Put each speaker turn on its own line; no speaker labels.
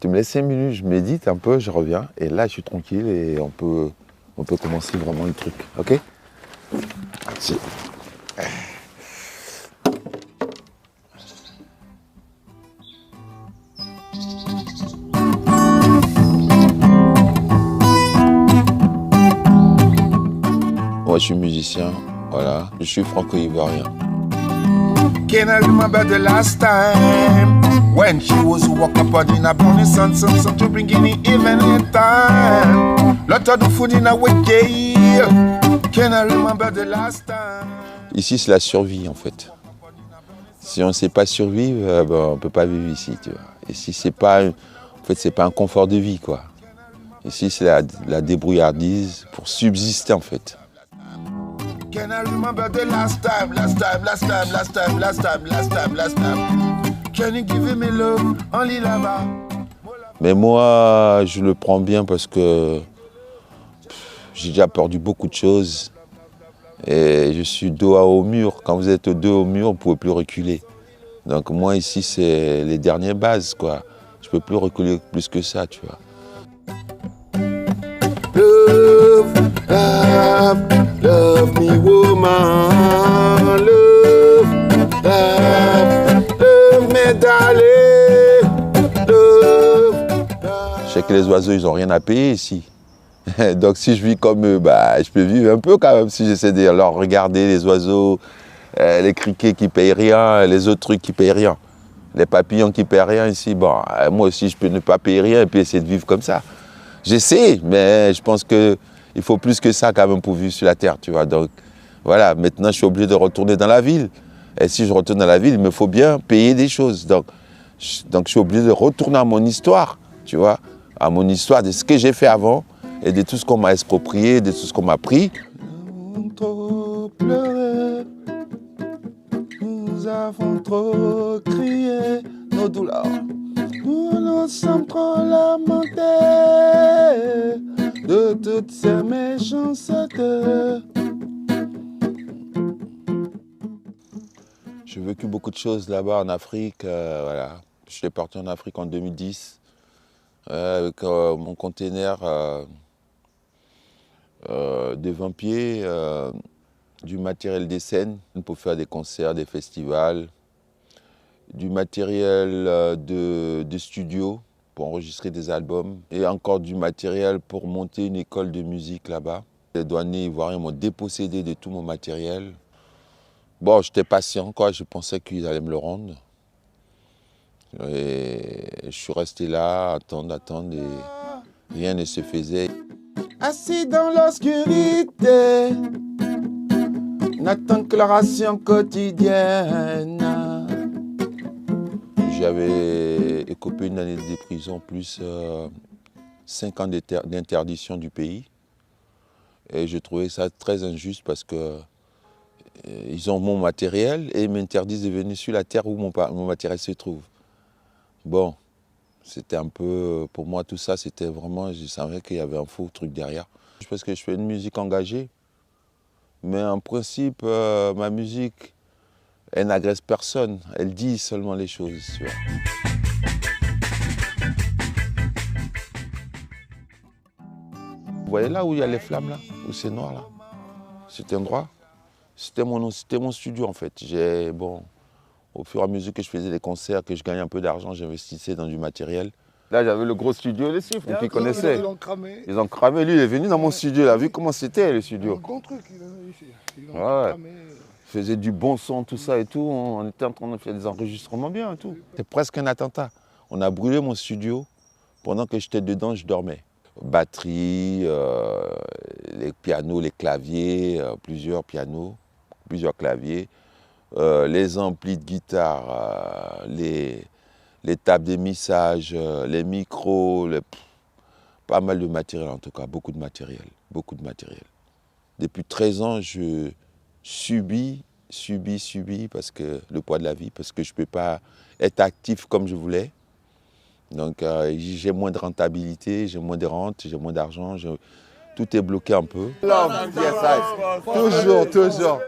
Tu me laisses 5 minutes, je médite un peu, je reviens. Et là, je suis tranquille et on peut commencer vraiment le truc. Ok? Merci. Moi, je suis musicien, voilà. Je suis franco-ivoirien.
Can I remember the last time when she was walk up in a brownie sun to bring in the evening time? Lot of the food in a wiki. Can I remember the last time?
Ici, c'est la survie, en fait. Si on ne sait pas survivre, on ne peut pas vivre ici, tu vois. Ici, c'est pas un confort de vie, quoi. Ici, c'est la débrouillardise pour subsister, en fait.
Can I remember the last time? Can you give me love, only là-bas?
Mais moi, je le prends bien parce que j'ai déjà perdu beaucoup de choses. Et je suis dos au mur. Quand vous êtes dos au mur, vous ne pouvez plus reculer. Donc moi, ici, c'est les dernières bases, quoi. Je ne peux plus reculer plus que ça, tu vois.
Love, love, love me woman. Love, love, love me darling. Love, love.
Je sais que les oiseaux, ils n'ont rien à payer ici. Donc si je vis comme eux, je peux vivre un peu quand même si j'essaie de leur regarder les oiseaux, les criquets qui ne payent rien, les autres trucs qui ne payent rien. Les papillons qui ne payent rien ici, moi aussi je peux ne pas payer rien et puis essayer de vivre comme ça. J'essaie, mais je pense qu'il faut plus que ça quand même pour vivre sur la terre, tu vois. Donc voilà, maintenant je suis obligé de retourner dans la ville. Et si je retourne dans la ville, il me faut bien payer des choses. Donc je suis obligé de retourner à mon histoire, tu vois, à mon histoire de ce que j'ai fait avant et de tout ce qu'on m'a exproprié, de tout ce qu'on m'a pris.
Trop pleuré, nous avons trop crié nos douleurs. Nous sommes trop lamentés de toutes ces méchancetés.
J'ai vécu beaucoup de choses là-bas en Afrique. Voilà. Je suis parti en Afrique en 2010 avec mon container de 20 pieds, du matériel des scènes pour faire des concerts, des festivals, du matériel de studio pour enregistrer des albums et encore du matériel pour monter une école de musique là-bas. Les douaniers ivoiriens m'ont dépossédé de tout mon matériel. Bon, j'étais patient, quoi. Je pensais qu'ils allaient me le rendre. Et je suis resté là, attendre, et rien ne se faisait.
Assis dans l'obscurité, n'attend que la ration quotidienne.
J'avais écopé une année de prison plus 5 ans d'interdiction du pays. Et je trouvais ça très injuste parce que ils ont mon matériel et ils m'interdisent de venir sur la terre où mon matériel se trouve. Bon, c'était un peu, pour moi tout ça, c'était vraiment, je savais qu'il y avait un faux truc derrière. Parce que je fais une musique engagée, mais en principe, ma musique, elle n'agresse personne, elle dit seulement les choses. Tu vois. Vous voyez là où il y a les flammes, là, où c'est noir, là, cet endroit, c'était mon studio en fait. Au fur et à mesure que je faisais des concerts, que je gagnais un peu d'argent, j'investissais dans du matériel. Là, j'avais le gros studio, les chiffres, qui connaissaient.
Ils l'ont cramé.
Ils ont cramé. Lui, il est venu dans mon studio, il a vu comment c'était le studio.
Un bon truc, ils l'ont cramé.
Je faisais du bon son, tout ça et tout. On était en train de faire des enregistrements bien et tout. C'était presque un attentat. On a brûlé mon studio. Pendant que j'étais dedans, je dormais. Batterie, les pianos, les claviers, plusieurs pianos, plusieurs claviers. Les amplis de guitare, les tables d'émissage, les micros, pas mal de matériel en tout cas, beaucoup de matériel. Depuis 13 ans, je subis parce que le poids de la vie, parce que je ne peux pas être actif comme je voulais. Donc j'ai moins de rentabilité, j'ai moins de rente, j'ai moins d'argent, tout est bloqué un peu.
Love, yes, toujours.